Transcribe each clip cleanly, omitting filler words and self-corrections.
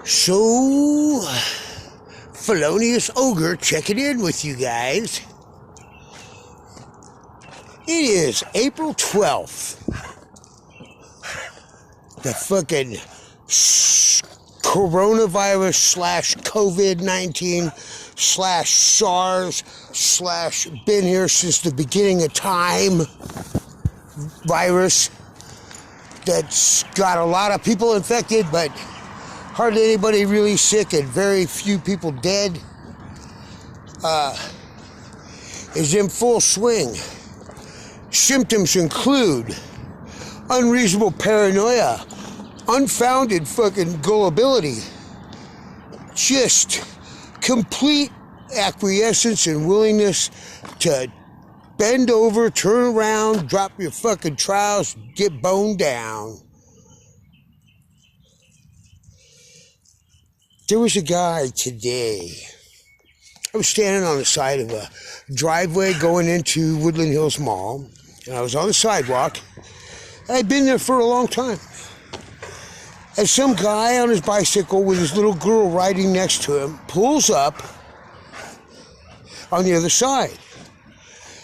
So, Felonious Ogre checking in with you guys. It is April 12th. The fucking coronavirus slash COVID-19 slash SARS slash been here since the beginning of time virus that's got a lot of people infected, but hardly anybody really sick and very few people dead, is in full swing. Symptoms include unreasonable paranoia, unfounded fucking gullibility, just complete acquiescence and willingness to bend over, turn around, drop your fucking trowels, get boned down. There was a guy today. I was standing on the side of a driveway going into Woodland Hills Mall, and I was on the sidewalk. I'd been there for a long time. And some guy on his bicycle with his little girl riding next to him pulls up on the other side.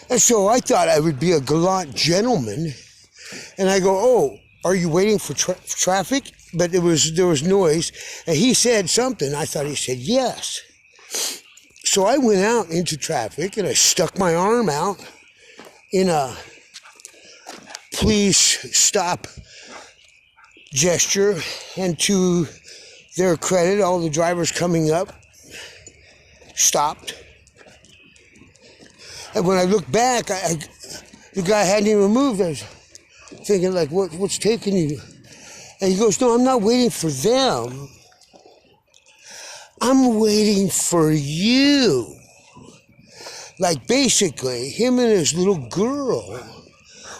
And so I thought I would be a gallant gentleman. And I go, "Oh, are you waiting for traffic?" But there was noise. And he said something. I thought he said yes. So I went out into traffic and I stuck my arm out in a please stop gesture. And to their credit, all the drivers coming up stopped. And when I looked back, the guy hadn't even moved. I was thinking, like, what's taking you? And he goes, "No, I'm not waiting for them. I'm waiting for you." Like, basically, him and his little girl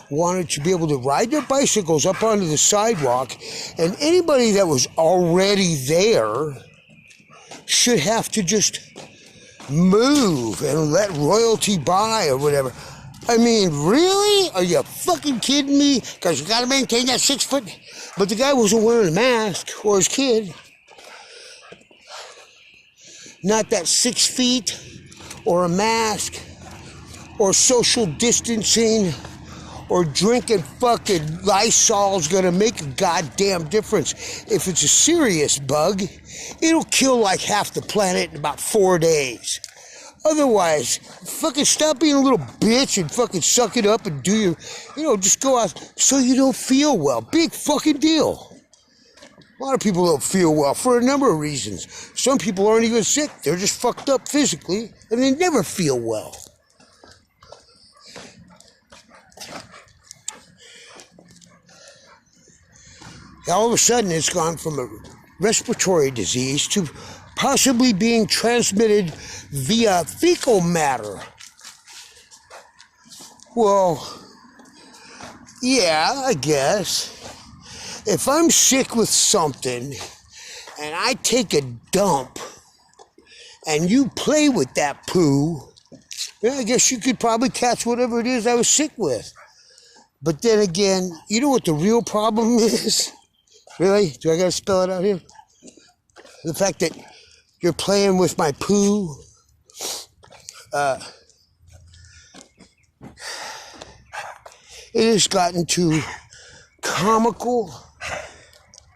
wanted to be able to ride their bicycles up onto the sidewalk, and anybody that was already there should have to just move and let royalty by or whatever. I mean, really? Are you fucking kidding me? Because you got to maintain that 6 foot. But the guy wasn't wearing a mask, or his kid. Not that 6 feet, or a mask, or social distancing, or drinking fucking Lysol's gonna make a goddamn difference. If it's a serious bug, it'll kill like half the planet in about 4 days. Otherwise, fucking stop being a little bitch and fucking suck it up and do your, just go out so you don't feel well. Big fucking deal. A lot of people don't feel well for a number of reasons. Some people aren't even sick. They're just fucked up physically and they never feel well. All of a sudden, it's gone from a respiratory disease to possibly being transmitted via fecal matter. Well, yeah, I guess. If I'm sick with something and I take a dump and you play with that poo, I guess you could probably catch whatever it is I was sick with. But then again, you know what the real problem is? Really? Do I gotta spell it out here? The fact that you're playing with my poo. It has gotten to comical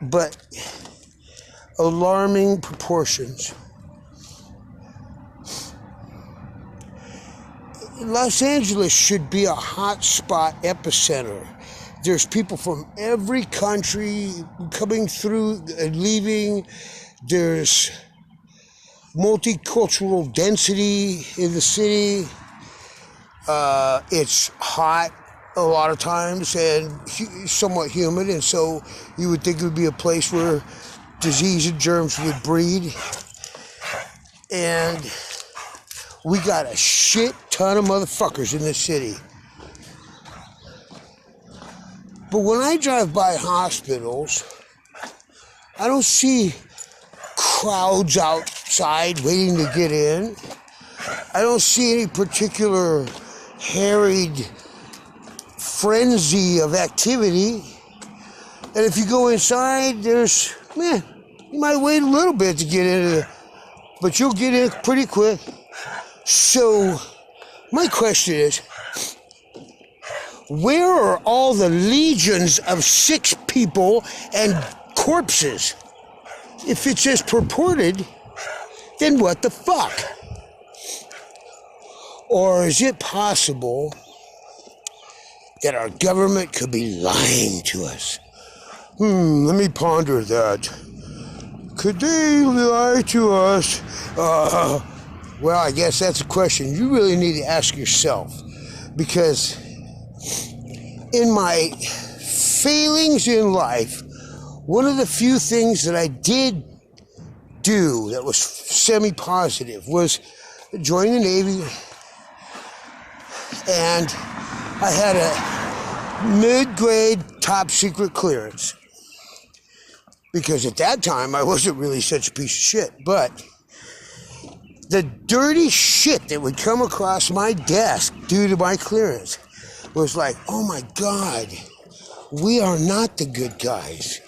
but alarming proportions. Los Angeles should be a hotspot epicenter. There's people from every country coming through and leaving. There's multicultural density in the city. It's hot a lot of times and somewhat humid, and so you would think it would be a place where disease and germs would breed. And we got a shit ton of motherfuckers in this city. But when I drive by hospitals, I don't see crowds outside waiting to get in. I don't see any particular harried frenzy of activity. And if you go inside, there's You might wait a little bit to get into it, but you'll get in pretty quick. So, my question is, where are all the legions of sick people and corpses? If it's as purported, then what the fuck? Or is it possible that our government could be lying to us? Let me ponder that. Could they lie to us? Well, I guess that's a question you really need to ask yourself. Because in my failings in life, one of the few things that I did do that was semi-positive was join the Navy, and I had a mid-grade top secret clearance. Because at that time, I wasn't really such a piece of shit. But the dirty shit that would come across my desk due to my clearance was like, oh my God, we are not the good guys.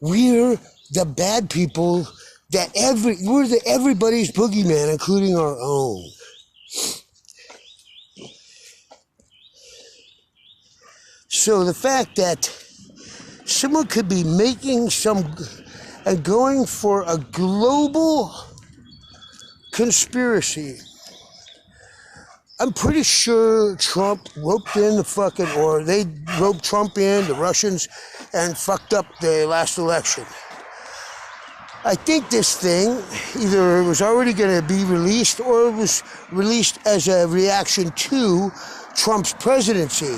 We're the bad people that we're everybody's boogeyman, including our own. So the fact that someone could be making and going for a global conspiracy. I'm pretty sure Trump roped in they roped Trump in, the Russians, and fucked up the last election. I think this thing, either it was already going to be released or it was released as a reaction to Trump's presidency.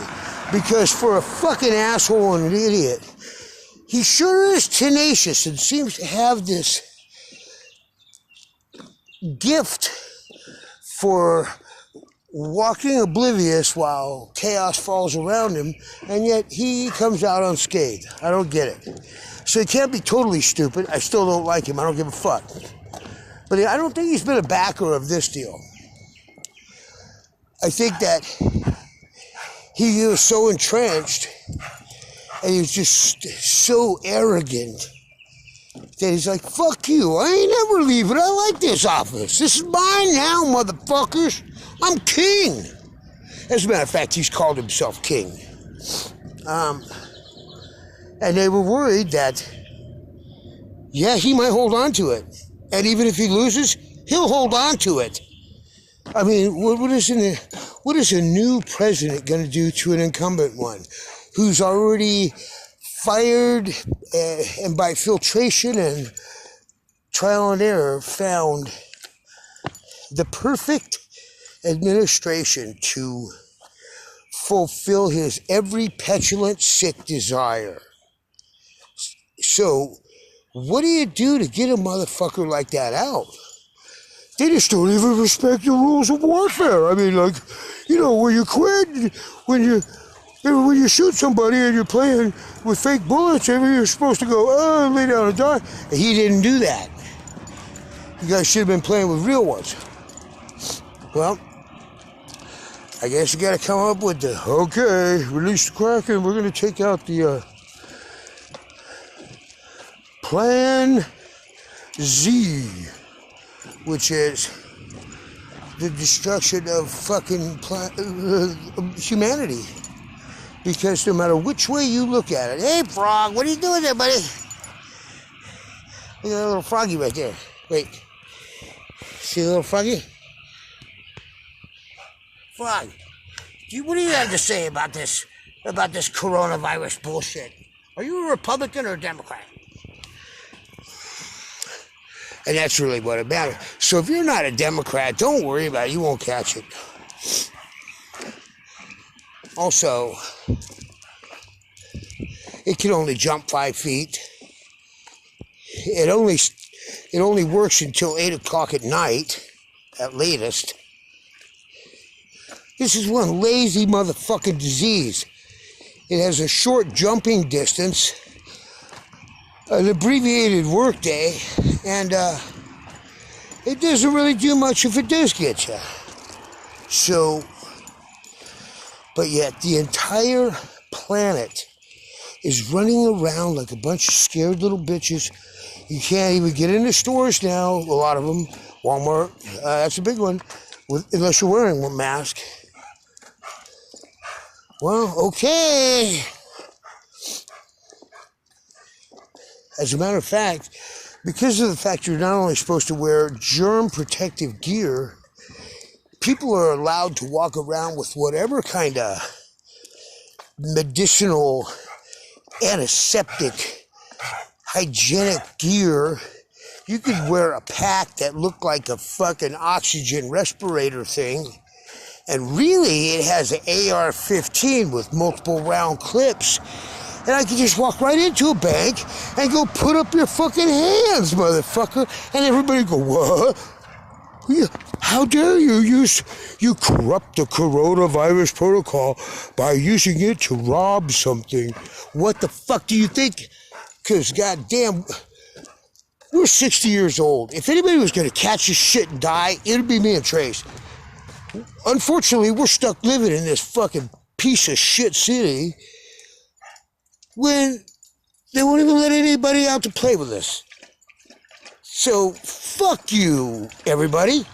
Because for a fucking asshole and an idiot, he sure is tenacious and seems to have this gift for walking oblivious while chaos falls around him, and yet he comes out unscathed. I don't get it. So he can't be totally stupid. I still don't like him. I don't give a fuck. But I don't think he's been a backer of this deal. I think that he was so entrenched and he was just so arrogant that he's like, fuck you, I ain't never leaving. I like this office. This is mine now, motherfuckers. I'm king. As a matter of fact, he's called himself king. And they were worried that, yeah, he might hold on to it. And even if he loses, he'll hold on to it. I mean, what is a new president going to do to an incumbent one who's already fired and by filtration and trial and error found the perfect administration to fulfill his every petulant, sick desire? So, what do you do to get a motherfucker like that out? They just don't even respect the rules of warfare. I mean, like, when you quit, when you shoot somebody and you're playing with fake bullets, you're supposed to go, lay down and die. And he didn't do that. You guys should have been playing with real ones. Well, I guess you got to come up with release the Kraken. We're going to take out the Plan Z, which is the destruction of fucking humanity. Because no matter which way you look at it, hey, frog, what are you doing there, buddy? Look at that little froggy right there. Wait. See the little froggy? Frog, what do you have to say about this coronavirus bullshit? Are you a Republican or a Democrat? And that's really what it matters. So if you're not a Democrat, don't worry about it. You won't catch it. Also, it can only jump 5 feet. It only works until 8 o'clock at night, at latest. This is one lazy motherfucking disease. It has a short jumping distance, an abbreviated workday, and it doesn't really do much if it does get you. So, but yet the entire planet is running around like a bunch of scared little bitches. You can't even get into stores now, a lot of them. Walmart, that's a big one, unless you're wearing a mask. Well, okay. As a matter of fact, because of the fact you're not only supposed to wear germ protective gear, people are allowed to walk around with whatever kind of medicinal, antiseptic, hygienic gear. You could wear a pack that looked like a fucking oxygen respirator thing, and really it has an AR-15 with multiple round clips, and I could just walk right into a bank and go put up your fucking hands, motherfucker, and everybody go, what? How dare you corrupt the coronavirus protocol by using it to rob something? What the fuck do you think? Because goddamn, we're 60 years old. If anybody was going to catch this shit and die, it would be me and Trace. Unfortunately, we're stuck living in this fucking piece of shit city when they won't even let anybody out to play with us. So, fuck you, everybody.